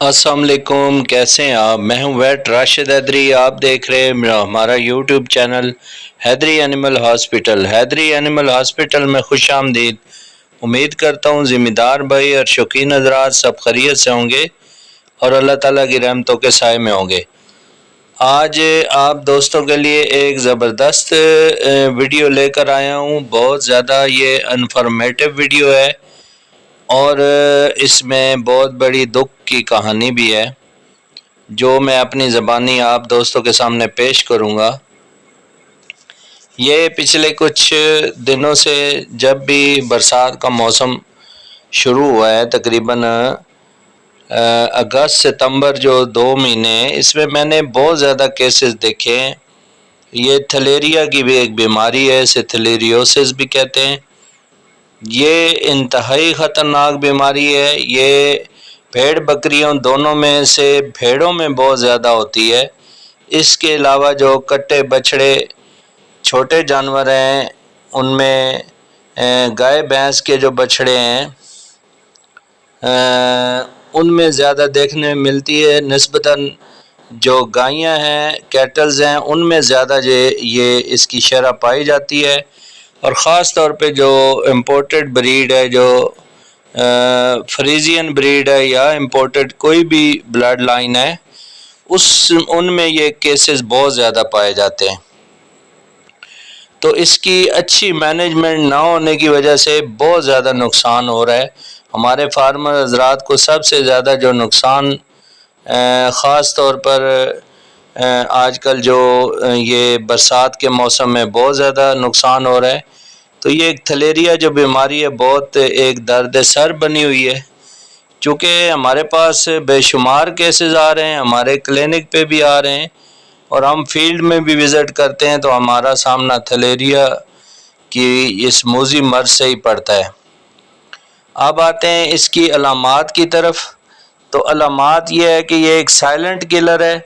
السلام علیکم، کیسے ہیں آپ؟ میں ہوں ویٹ راشد حیدری۔ آپ دیکھ رہے ہیں ہمارا یوٹیوب چینل حیدری اینیمل ہاسپٹل۔ حیدری اینیمل ہاسپٹل میں خوش آمدید۔ امید کرتا ہوں ذمہ دار بھائی اور شوقین حضرات سب خیریت سے ہوں گے اور اللہ تعالیٰ کی رحمتوں کے سائے میں ہوں گے۔ آج آپ دوستوں کے لیے ایک زبردست ویڈیو لے کر آیا ہوں۔ بہت زیادہ یہ انفارمیٹیو ویڈیو ہے اور اس میں بہت بڑی دکھ کی کہانی بھی ہے جو میں اپنی زبانی آپ دوستوں کے سامنے پیش کروں گا۔ یہ پچھلے کچھ دنوں سے جب بھی برسات کا موسم شروع ہوا ہے، تقریباً اگست ستمبر جو 2 مہینے، اس میں میں نے بہت زیادہ کیسز دیکھے ہیں۔ یہ تھلیریا کی بھی ایک بیماری ہے، اسے تھلیریوسس بھی کہتے ہیں۔ یہ انتہائی خطرناک بیماری ہے۔ یہ بھیڑ بکریوں دونوں میں سے بھیڑوں میں بہت زیادہ ہوتی ہے۔ اس کے علاوہ جو کٹے بچھڑے چھوٹے جانور ہیں، ان میں گائے بھینس کے جو بچھڑے ہیں ان میں زیادہ دیکھنے میں ملتی ہے، نسبتاً جو گائیاں ہیں، کیٹلز ہیں، ان میں زیادہ یہ اس کی شرح پائی جاتی ہے۔ اور خاص طور پہ جو امپورٹڈ بریڈ ہے، جو فریزین بریڈ ہے یا امپورٹڈ کوئی بھی بلڈ لائن ہے، ان میں یہ کیسز بہت زیادہ پائے جاتے ہیں۔ تو اس کی اچھی مینجمنٹ نہ ہونے کی وجہ سے بہت زیادہ نقصان ہو رہا ہے۔ ہمارے فارمر حضرات کو سب سے زیادہ جو نقصان خاص طور پر آج کل جو یہ برسات کے موسم میں بہت زیادہ نقصان ہو رہا ہے، تو یہ ایک تھلیریا جو بیماری ہے بہت ایک درد سر بنی ہوئی ہے۔ چونکہ ہمارے پاس بے شمار کیسز آ رہے ہیں، ہمارے کلینک پہ بھی آ رہے ہیں اور ہم فیلڈ میں بھی وزٹ کرتے ہیں تو ہمارا سامنا تھلیریا کی اس موذی مرض سے ہی پڑتا ہے۔ اب آتے ہیں اس کی علامات کی طرف۔ تو علامات یہ ہے کہ یہ ایک سائلنٹ کلر ہے۔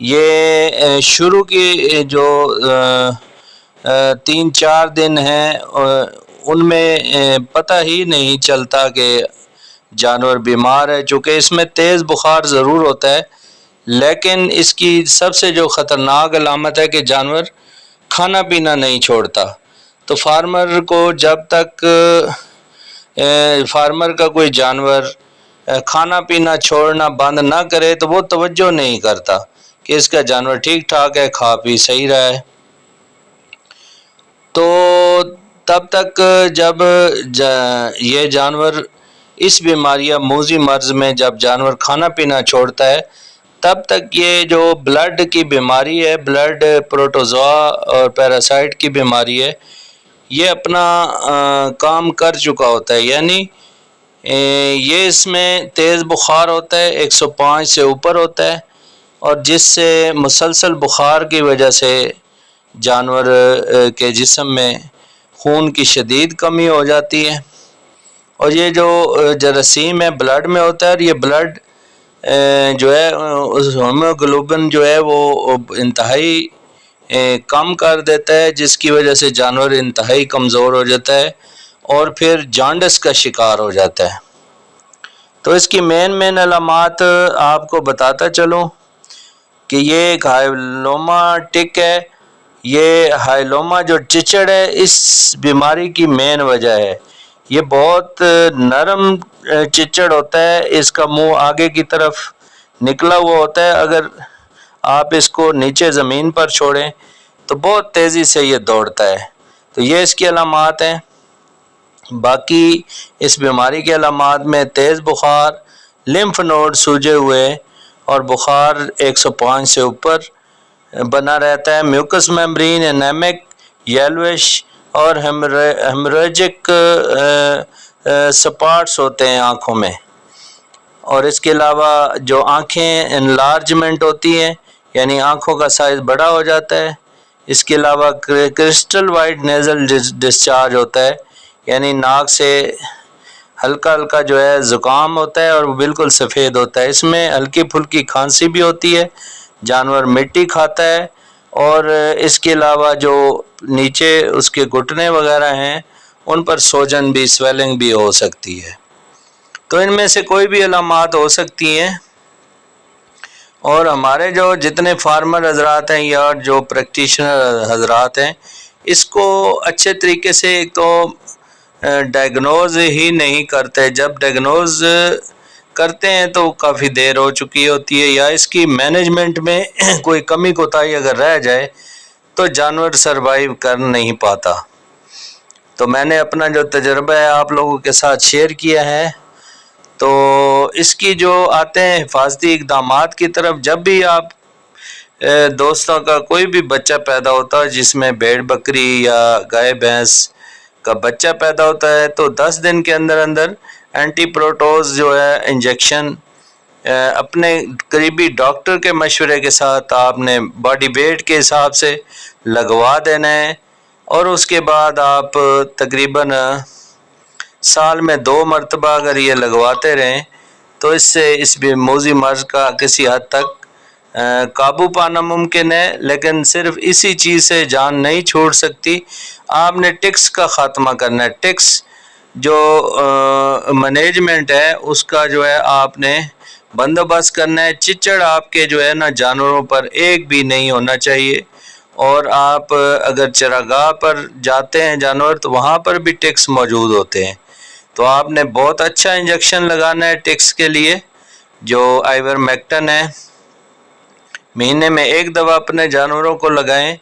یہ شروع کی جو 3-4 دن ہیں ان میں پتہ ہی نہیں چلتا کہ جانور بیمار ہے، چونکہ اس میں تیز بخار ضرور ہوتا ہے، لیکن اس کی سب سے جو خطرناک علامت ہے کہ جانور کھانا پینا نہیں چھوڑتا۔ تو فارمر کو جب تک فارمر کا کوئی جانور کھانا پینا چھوڑنا بند نہ کرے تو وہ توجہ نہیں کرتا کہ اس کا جانور ٹھیک ٹھاک ہے، کھا پی صحیح رہا ہے۔ تو تب تک جب یہ جانور اس بیماری یا موذی مرض میں جب جانور کھانا پینا چھوڑتا ہے، تب تک یہ جو بلڈ کی بیماری ہے، بلڈ پروٹوزوا اور پیراسائٹ کی بیماری ہے، یہ اپنا کام کر چکا ہوتا ہے۔ یعنی یہ اس میں تیز بخار ہوتا ہے، 105 سے اوپر ہوتا ہے، اور جس سے مسلسل بخار کی وجہ سے جانور کے جسم میں خون کی شدید کمی ہو جاتی ہے، اور یہ جو جراثیم ہے بلڈ میں ہوتا ہے، اور یہ بلڈ جو ہے ہیموگلوبن جو ہے وہ انتہائی کم کر دیتا ہے، جس کی وجہ سے جانور انتہائی کمزور ہو جاتا ہے اور پھر جانڈس کا شکار ہو جاتا ہے۔ تو اس کی مین علامات آپ کو بتاتا چلوں کہ یہ ایک ہائلوما ٹک ہے۔ یہ ہائلوما جو چچڑ ہے اس بیماری کی مین وجہ ہے۔ یہ بہت نرم چچڑ ہوتا ہے، اس کا منہ آگے کی طرف نکلا ہوا ہوتا ہے، اگر آپ اس کو نیچے زمین پر چھوڑیں تو بہت تیزی سے یہ دوڑتا ہے۔ تو یہ اس کی علامات ہیں۔ باقی اس بیماری کے علامات میں تیز بخار، لمف نوڈ سوجے ہوئے اور بخار 105 سے اوپر بنا رہتا ہے، میوکس میمبرین انیمک، یلوش اور ہیموریجک سپاٹس ہوتے ہیں آنکھوں میں، اور اس کے علاوہ جو آنکھیں انلارجمنٹ ہوتی ہیں، یعنی آنکھوں کا سائز بڑا ہو جاتا ہے۔ اس کے علاوہ کرسٹل وائٹ نیزل ڈسچارج ہوتا ہے، یعنی ناک سے ہلکا ہلکا جو ہے زکام ہوتا ہے اور وہ بالکل سفید ہوتا ہے۔ اس میں ہلکی پھلکی کھانسی بھی ہوتی ہے، جانور مٹی کھاتا ہے، اور اس کے علاوہ جو نیچے اس کے گھٹنے وغیرہ ہیں ان پر سوجن بھی، سویلنگ بھی ہو سکتی ہے۔ تو ان میں سے کوئی بھی علامات ہو سکتی ہیں۔ اور ہمارے جو جتنے فارمر حضرات ہیں یا جو پریکٹیشنر حضرات ہیں اس کو اچھے طریقے سے ایک تو ڈائگنوز ہی نہیں کرتے. جب ڈائگنوز کرتے ہیں تو کافی دیر ہو چکی ہوتی ہے یا اس کی مینجمنٹ میں کوئی کمی کوتاہی اگر رہ جائے تو جانور سروائیو کر نہیں پاتا. تو میں نے اپنا جو تجربہ ہے آپ لوگوں کے ساتھ شیئر کیا ہے. تو اس کی جو آتے ہیں حفاظتی اقدامات کی طرف، جب بھی آپ دوستوں کا کوئی بھی بچہ پیدا ہوتا ہے جس میں بھیڑ بکری یا گائے بھینس کا بچہ پیدا ہوتا ہے تو 10 دن کے اندر اندر اینٹی پروٹوز جو ہے انجیکشن اپنے قریبی ڈاکٹر کے مشورے کے ساتھ آپ نے باڈی ویٹ کے حساب سے لگوا دینا ہے. اور اس کے بعد آپ تقریباً سال میں 2 مرتبہ اگر یہ لگواتے رہیں تو اس سے اس موذی مرض کا کسی حد تک قابو پانا ممکن ہے. لیکن صرف اسی چیز سے جان نہیں چھوڑ سکتی، آپ نے ٹکس کا خاتمہ کرنا ہے. ٹکس جو مینجمنٹ ہے اس کا جو ہے آپ نے بندوبست کرنا ہے. چچڑ آپ کے جو ہے نا جانوروں پر ایک بھی نہیں ہونا چاہیے. اور آپ اگر چراگاہ پر جاتے ہیں جانور تو وہاں پر بھی ٹکس موجود ہوتے ہیں. تو آپ نے بہت اچھا انجیکشن لگانا ہے ٹکس کے لیے جو آئیور میکٹن ہے. مہینے میں 1 دفعہ اپنے جانوروں کو لگائیں.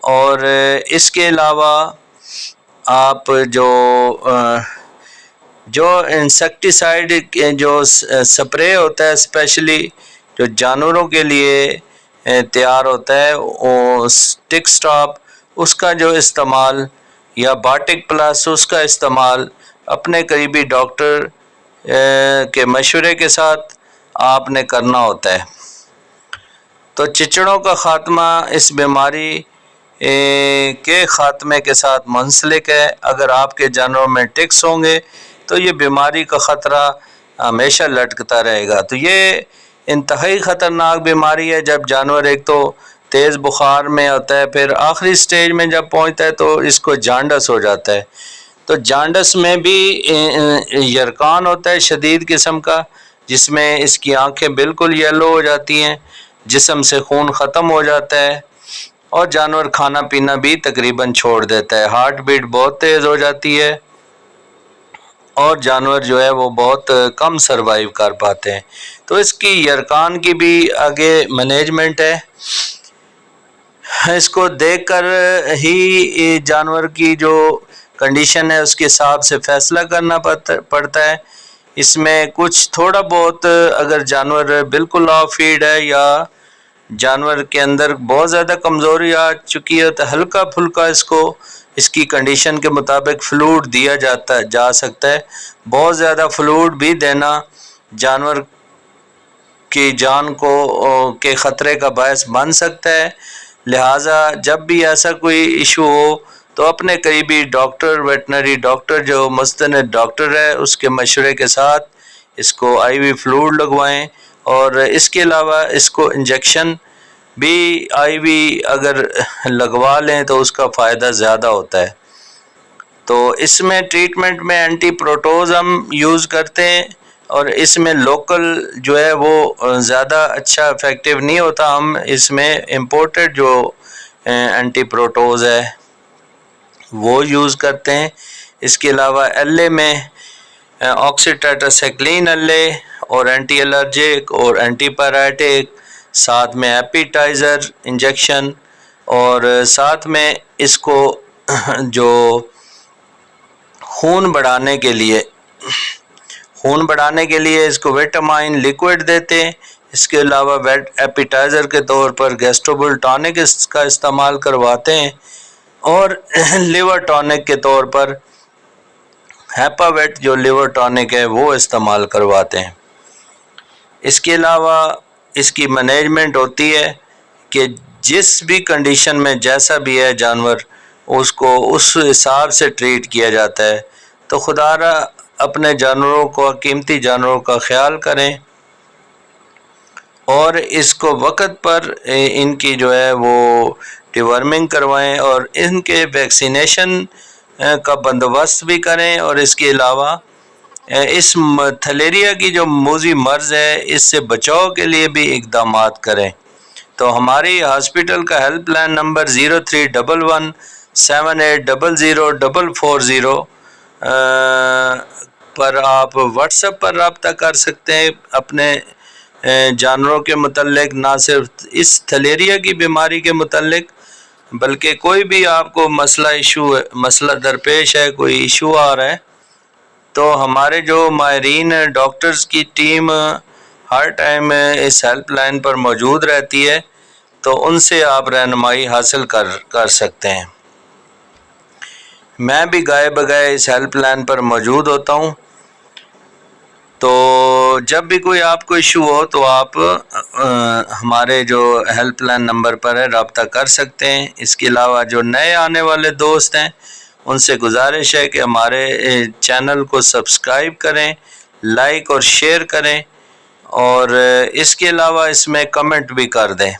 اور اس کے علاوہ آپ جو انسیکٹیسائیڈ جو سپرے ہوتا ہے اسپیشلی جو جانوروں کے لیے تیار ہوتا ہے وہ ٹک سٹاپ، اس کا جو استعمال یا باٹک پلس اس کا استعمال اپنے قریبی ڈاکٹر کے مشورے کے ساتھ آپ نے کرنا ہوتا ہے. تو چچڑوں کا خاتمہ اس بیماری کے خاتمے کے ساتھ منسلک ہے. اگر آپ کے جانوروں میں ٹکس ہوں گے تو یہ بیماری کا خطرہ ہمیشہ لٹکتا رہے گا. تو یہ انتہائی خطرناک بیماری ہے. جب جانور ایک تو تیز بخار میں ہوتا ہے، پھر آخری سٹیج میں جب پہنچتا ہے تو اس کو جانڈس ہو جاتا ہے. تو جانڈس میں بھی یرقان ہوتا ہے شدید قسم کا، جس میں اس کی آنکھیں بالکل یلو ہو جاتی ہیں، جسم سے خون ختم ہو جاتا ہے اور جانور کھانا پینا بھی تقریباً چھوڑ دیتا ہے. ہارٹ بیٹ بہت تیز ہو جاتی ہے اور جانور جو ہے وہ بہت کم سروائیو کر پاتے ہیں. تو اس کی یرقان کی بھی آگے مینجمنٹ ہے. اس کو دیکھ کر ہی جانور کی جو کنڈیشن ہے اس کے حساب سے فیصلہ کرنا پڑتا ہے. اس میں کچھ تھوڑا بہت اگر جانور بالکل آف فیڈ ہے یا جانور کے اندر بہت زیادہ کمزوری آ چکی ہے تو ہلکا پھلکا اس کی کنڈیشن کے مطابق فلوڈ دیا جا سکتا ہے. بہت زیادہ فلوڈ بھی دینا جانور کی جان کے خطرے کا باعث بن سکتا ہے. لہٰذا جب بھی ایسا کوئی ایشو ہو تو اپنے قریبی ڈاکٹر، ویٹنری ڈاکٹر جو مستند ڈاکٹر ہے اس کے مشورے کے ساتھ اس کو آئی وی فلوڈ لگوائیں. اور اس کے علاوہ اس کو انجیکشن بھی آئی وی اگر لگوا لیں تو اس کا فائدہ زیادہ ہوتا ہے. تو اس میں ٹریٹمنٹ میں اینٹی پروٹوز ہم یوز کرتے ہیں اور اس میں لوکل جو ہے وہ زیادہ اچھا افیکٹو نہیں ہوتا. ہم اس میں امپورٹڈ جو اینٹی پروٹوز ہے وہ یوز کرتے ہیں. اس کے علاوہ ایل اے میں آکسیٹیٹراسائکلین ایل اے اور اینٹی الرجک اور اینٹی پیرائٹک، ساتھ میں ایپیٹائزر انجیکشن، اور ساتھ میں اس کو جو خون بڑھانے کے لیے اس کو وٹامائن لیکوئڈ دیتے ہیں. اس کے علاوہ ایپیٹائزر کے طور پر گیسٹروبل ٹانک کا استعمال کرواتے ہیں اور لیور ٹانک کے طور پر ہیپاویٹ جو لیور ٹانک ہے وہ استعمال کرواتے ہیں. اس کے علاوہ اس کی مینجمنٹ ہوتی ہے کہ جس بھی کنڈیشن میں جیسا بھی ہے جانور اس کو اس حساب سے ٹریٹ کیا جاتا ہے. تو خدا را اپنے جانوروں کو، قیمتی جانوروں کا خیال کریں اور اس کو وقت پر ان کی جو ہے وہ ڈیورمنگ کروائیں اور ان کے ویکسینیشن کا بندوبست بھی کریں. اور اس کے علاوہ اس تھلیریا کی جو موذی مرض ہے اس سے بچاؤ کے لیے بھی اقدامات کریں۔ تو ہماری ہاسپٹل کا ہیلپ لائن نمبر 0311780040 پر آپ واٹس ایپ پر رابطہ کر سکتے ہیں اپنے جانوروں کے متعلق، نہ صرف اس تھلیریا کی بیماری کے متعلق بلکہ کوئی بھی آپ کو مسئلہ درپیش ہے، کوئی ایشو آ رہا ہے، تو ہمارے جو ماہرین ڈاکٹرز کی ٹیم ہر ٹائم اس ہیلپ لائن پر موجود رہتی ہے، تو ان سے آپ رہنمائی حاصل کر سکتے ہیں۔ میں بھی گائے بگائے اس ہیلپ لائن پر موجود ہوتا ہوں، تو جب بھی کوئی آپ کو ایشو ہو تو آپ ہمارے جو ہیلپ لائن نمبر پر ہے رابطہ کر سکتے ہیں۔ اس کے علاوہ جو نئے آنے والے دوست ہیں ان سے گزارش ہے کہ ہمارے چینل کو سبسکرائب کریں، لائک اور شیئر کریں، اور اس کے علاوہ اس میں کمنٹ بھی کر دیں۔